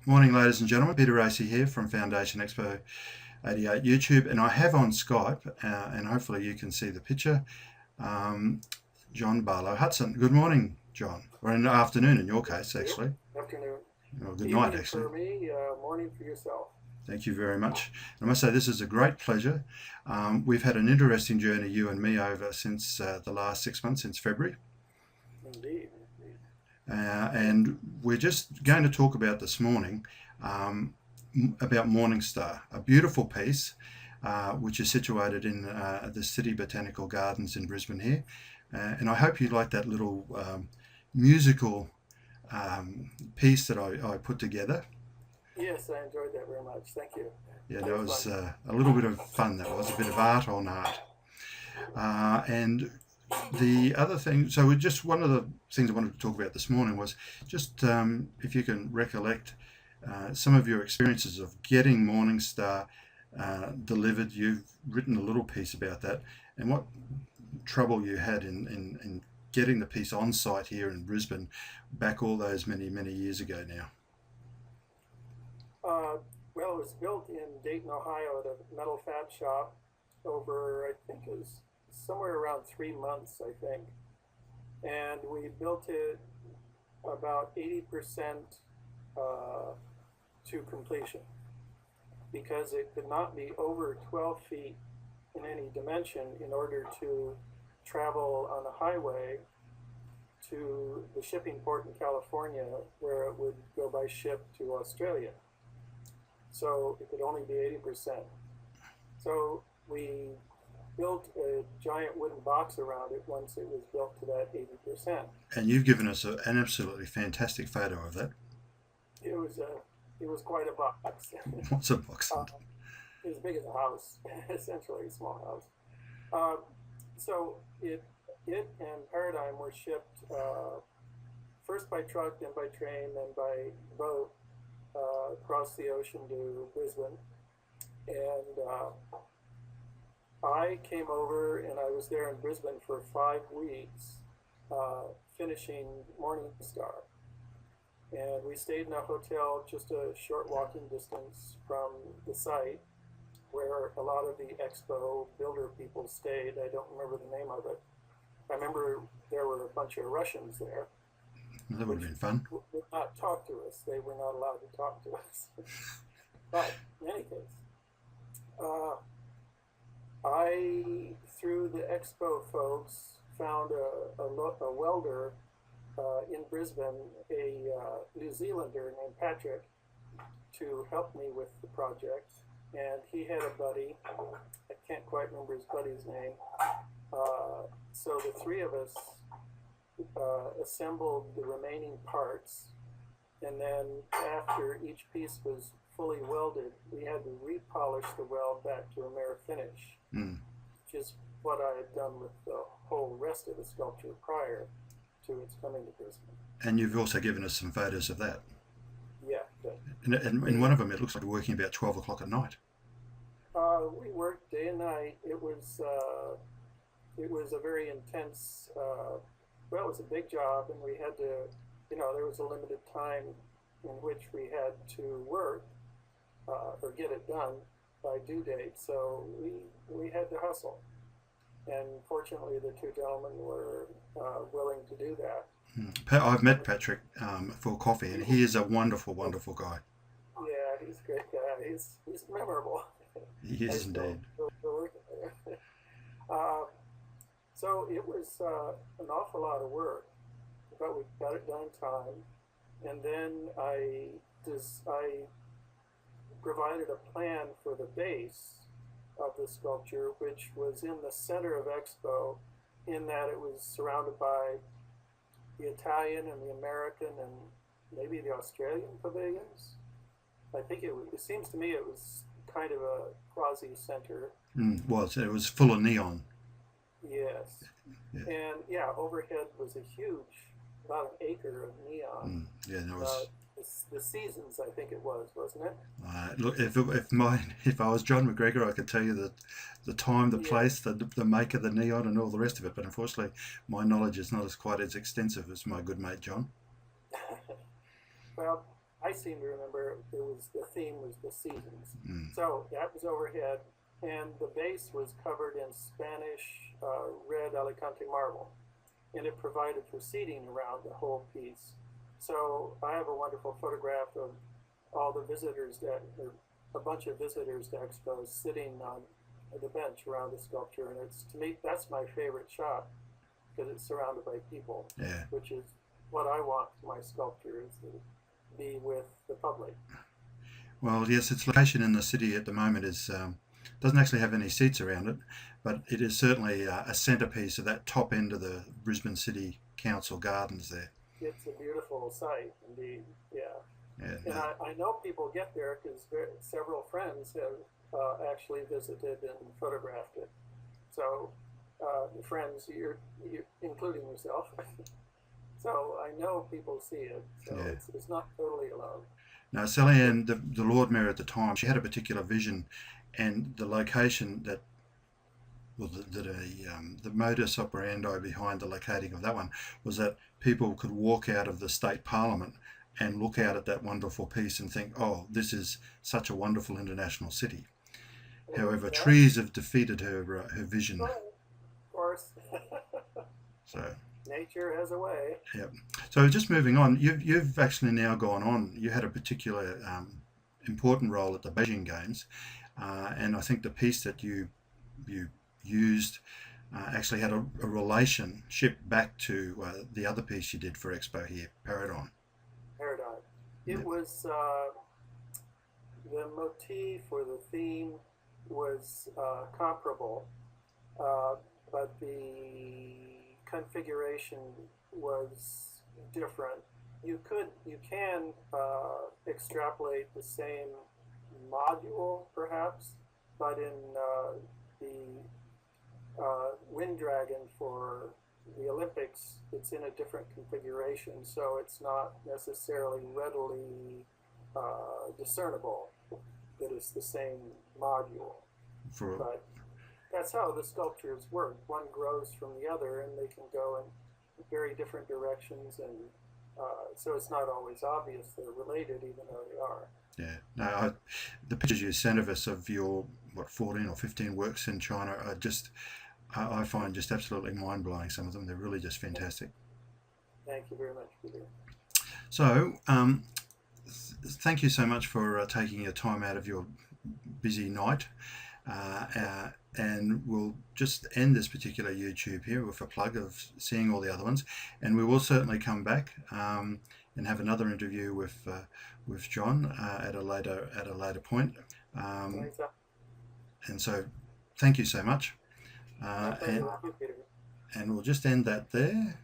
Morning, ladies and gentlemen. Peter Racy here from Foundation Expo 88 YouTube, and I have on Skype, and hopefully you can see the picture, um, Jon Barlow Hudson. Good morning, John. Or in the afternoon in your case, Yep. actually. Afternoon. Or good night, Evening actually. for me, morning for yourself. Thank you very much. I must say this is a great pleasure. We've had an interesting journey, you and me, over since the last 6 months, since February. Indeed. Indeed. And we're just going to talk about this morning about Morning Star, a beautiful piece which is situated in the City Botanical Gardens in Brisbane here. And I hope you like that little musical piece that I put together. Yes, I enjoyed that very much. Thank you. Yeah, that Very was fun. a little bit of fun. That was a bit of art on art. And the other thing, so just one of the things I wanted to talk about this morning was just if you can recollect some of your experiences of getting Morningstar delivered. You've written a little piece about that and what trouble you had in getting the piece on site here in Brisbane back all those many, many years ago now. Uh, well, it was built in Dayton, Ohio at a metal fab shop over, I think it was somewhere around 3 months, I think. And we built it about 80% uh, to completion because it could not be over 12 feet in any dimension in order to travel on the highway to the shipping port in California where it would go by ship to Australia. So it could only be 80%. So we built a giant wooden box around it once it was built to that 80%. And you've given us an absolutely fantastic photo of that. It was a it was quite a box. What's a box? uh, it was as big as a house, essentially a small house. Uh, so it and Paradigm were shipped first by truck, then by train, then by boat across the ocean to Brisbane. And I came over and I was there in Brisbane for 5 weeks, finishing Morning Star. And we stayed in a hotel just a short walking distance from the site where a lot of the expo builder people stayed. I don't remember the name of it. I remember there were a bunch of Russians there, That would have which been fun. would not talk to us. They were not allowed to talk to us. But in any case, uh, I, through the expo folks, found a welder in Brisbane, a New Zealander named Patrick, to help me with the project. And he had a buddy, I can't quite remember his buddy's name. So the three of us assembled the remaining parts. And then after each piece was fully welded, we had to repolish the weld back to a mirror finish, Mm. which is what I had done with the whole rest of the sculpture prior to its coming to Brisbane. And you've also given us some photos of that. Yeah, but And in one of them, it looks like we're working about 12 o'clock at night. we worked day and night. It was a very intense. Well, it was a big job, and we had to, there was a limited time in which we had to work or get it done by due date. So we had to hustle, and fortunately, the two gentlemen were willing to do that. I've met Patrick for coffee, and he is a wonderful, wonderful guy. Yeah, he's a great guy. He's memorable. He I is indeed. still working there. Uh, so it was an awful lot of work, but we got it done in time. And then I provided a plan for the base of the sculpture, which was in the center of Expo, in that it was surrounded by the Italian and the American and maybe the Australian pavilions. I think it seems to me it was kind of a quasi center. It was full of neon. Yes. Yeah, And yeah, overhead was a huge, about an acre of neon. yeah. And it Uh, was. the seasons, I think it was, wasn't it? Look, if I was John McGregor, I could tell you the time, the Yeah. place, the make of the neon, and all the rest of it. But unfortunately, my knowledge is not as quite as extensive as my good mate John. Well, I seem to remember the theme was the seasons. Mm. So that was overhead, and the base was covered in Spanish red Alicante marble, and it provided for seating around the whole piece. So I have a wonderful photograph of all the visitors that, or a bunch of visitors to Expo sitting on the bench around the sculpture, and it's, to me, that's my favorite shot because it's surrounded by people, Yeah. which is what I want for my sculpture, is to be with the public. Well, yes, its location in the city at the moment is doesn't actually have any seats around it, but it is certainly a centrepiece of that top end of the Brisbane City Council gardens there. It's a beautiful sight, indeed. Yeah, Yeah, and no, I know people get there because several friends have actually visited and photographed it. So, friends, you're including yourself. So I know people see it. So yeah. it's not totally alone. Now, Sally Ann, the Lord Mayor at the time, she had a particular vision, and the location that, well, the modus operandi behind the locating of that one was that people could walk out of the state parliament and look out at that wonderful piece and think, oh, this is such a wonderful international city. However, Yeah, trees have defeated her vision. of course. So, Nature has a way. yeah. So just moving on, you've actually now gone on. You had a particular important role at the Beijing Games, and I think the piece that you used actually had a relationship back to the other piece you did for Expo here, Paradigm. Paradigm. It Yep. was the motif or the theme was comparable, but the configuration was different. You can extrapolate the same module perhaps, but in the Wind Dragon for the Olympics, it's in a different configuration, so it's not necessarily readily discernible that it's the same module. For But that's how the sculptures work. One grows from the other, and they can go in very different directions, and so it's not always obvious they're related, even though they are. yeah, no, the pictures you sent of us of your 14 or 15 works in China are just I find just absolutely mind blowing. Some of them, they're really just fantastic. Thank you very much, Peter. So, thank you so much for taking your time out of your busy night. And we'll just end this particular YouTube here with a plug of seeing all the other ones, and we will certainly come back and have another interview with Jon at a later point. Thanks. And so, thank you so much, My pleasure. and Thank you, Peter. we'll just end that there.